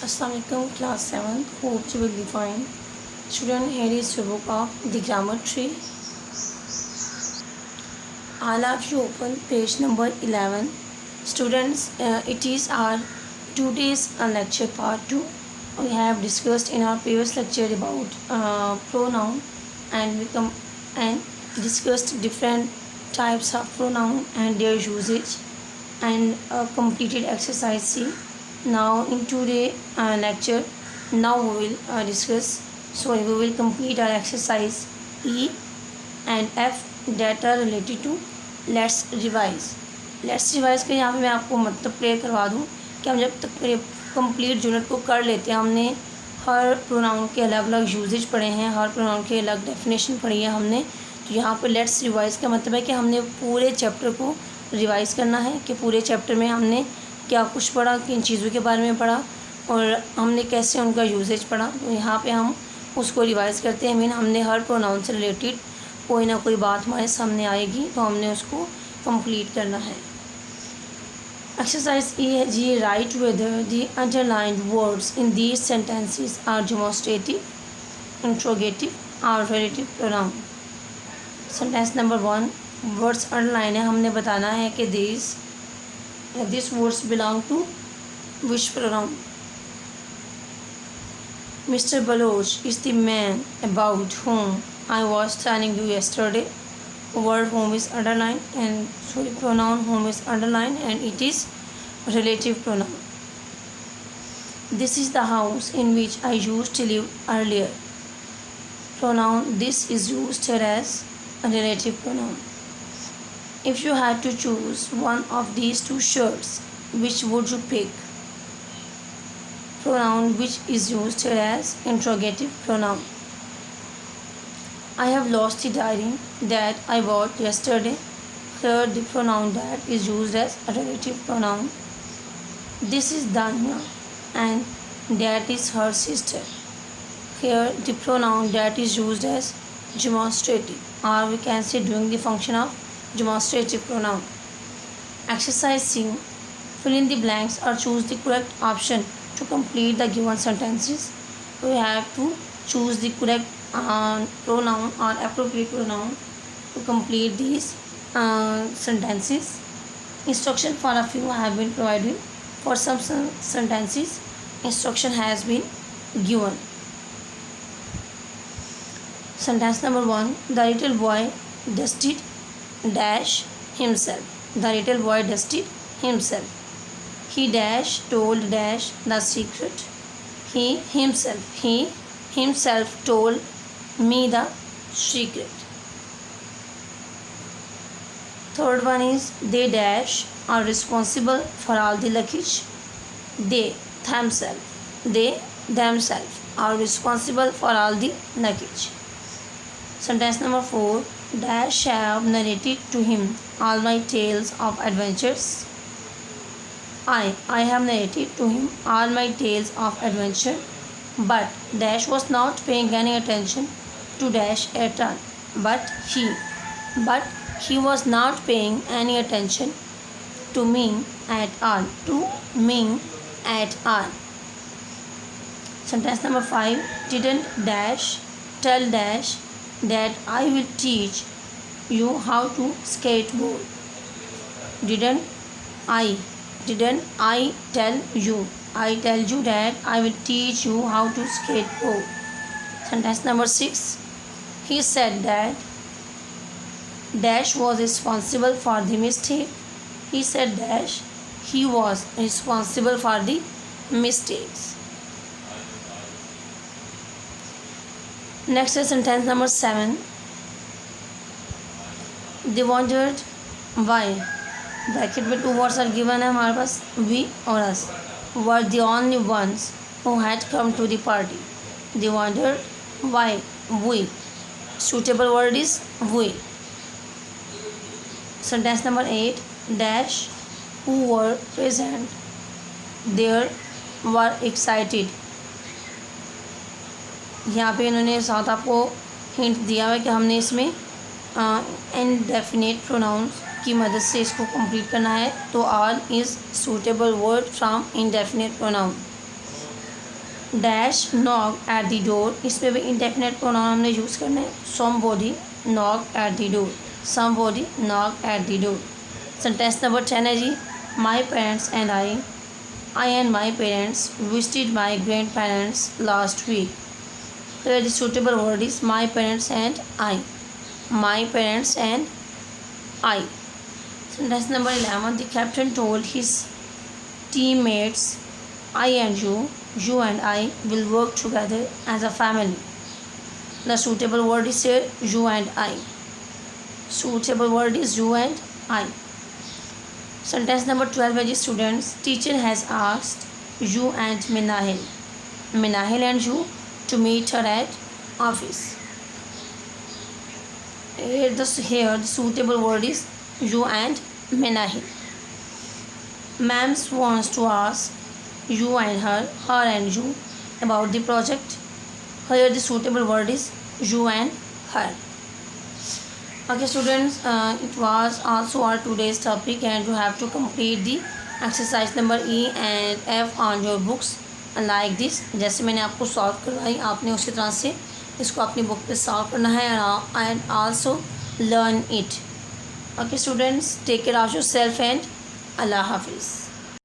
Assalamualaikum class 7. Hope you will be fine. Student, here is your book of the grammar tree. I'll have you open page number 11. Students, it is our today's lecture part 2. We have discussed in our previous lecture about pronoun and discussed different types of pronoun and their usage and completed exercise C. Now in today's lecture, now we will complete our exercise E and F that are related to let's revise के यहाँ पे मैं आपको मतलब clear करवा दूँ कि हम जब तक कंप्लीट यूनिट को कर लेते हैं, हमने हर प्रोनाउन के अलग अलग यूजेज पढ़े हैं, हर प्रोनाउन के अलग डेफिनेशन पढ़ी है हमने। तो यहाँ पे लेट्स रिवाइज का मतलब है कि हमने पूरे चैप्टर को रिवाइज़ करना है कि पूरे चैप्टर में हमने क्या कुछ पढ़ा, किन चीज़ों के बारे में पढ़ा और हमने कैसे उनका यूजेज पढ़ा। तो यहाँ पे हम उसको रिवाइज़ करते हैं। हमने हर प्रोनाउन से रिलेटेड कोई ना कोई बात हमारे सामने आएगी तो हमने उसको कंप्लीट करना है। एक्सरसाइज ई है जी, write whether the underlined words in these sentences are demonstrative, interrogative और relative pronoun. Sentence number 1, words underline है, हमने बताना है कि this words belong to which pronoun. Mr. Baloch is the man about whom I was telling you yesterday. Word whom is underlined and pronoun whom is underlined and it is relative pronoun. This is the house in which I used to live earlier. Pronoun this is used here as a relative pronoun. If you had to choose one of these two shirts, which would you pick? Pronoun which is used here as interrogative pronoun. I have lost the diary that I bought yesterday. Here the pronoun that is used as a relative pronoun. This is Danya and that is her sister. Here the pronoun that is used as demonstrative, or we can say doing the function of demonstrative pronoun. Exercise C. Fill in the blanks or choose the correct option to complete the given sentences. We have to choose the correct pronoun or appropriate pronoun to complete these sentences. Instruction for a few have been provided. For some sentences, instruction has been given. Sentence number 1, the little boy dusted dash himself. The little boy dusted himself. He dash told dash the secret. He himself told me the secret. Third one is they dash are responsible for all the luggage. They themselves are responsible for all the luggage. Sentence number 4, dash have narrated to him all my tales of adventures. I have narrated to him all my tales of adventure, but dash was not paying any attention to dash at all. But he was not paying any attention to me at all. Sentence number 5, didn't dash tell dash that I will teach you how to skateboard. Didn't I tell you that I will teach you how to skateboard. Sentence number 6, he said that dash was responsible for the mistake. He said dash he was responsible for the mistakes. Next is sentence number 7, they wondered why, bracket में 2 words are given है हमारे पास, we और us were the only ones who had come to the party. They wondered why we. Suitable word is we. Sentence number 8, dash who were present there were excited. यहाँ पे इन्होंने साथ आपको hint दिया है कि हमने इसमें इनडेफिनेट प्रोनाउंस की मदद से इसको कंप्लीट करना है। तो all is suitable word from indefinite pronoun. Dash knock at the door, इसमें भी इंडेफिनिट प्रोनाउन हमने यूज़ करना है. Somebody knock at the door, somebody knock at the door. Sentence number 10 है जी. My parents and I and my parents visited my grandparents last week. Here the suitable word is my parents and I. My parents and I. Sentence number 11. The captain told his teammates, I and you and I will work together as a family. The suitable word is here you and I. Suitable word is you and I. Sentence number 12 है जी students. Teacher has asked you and Minahil and you to meet her at office. Here the suitable word is you and Minahil. Ma'am wants to ask you and her and you about the project. Here the suitable word is you and her. Okay students, it was also our today's topic and you have to complete the exercise number E and F on your books like this. जैसे मैंने आपको solve करवाई आपने उसी तरह से इसको अपनी बुक पे सॉल्व करना है and also learn it. Okay students, take care of yourself and Allah Hafiz.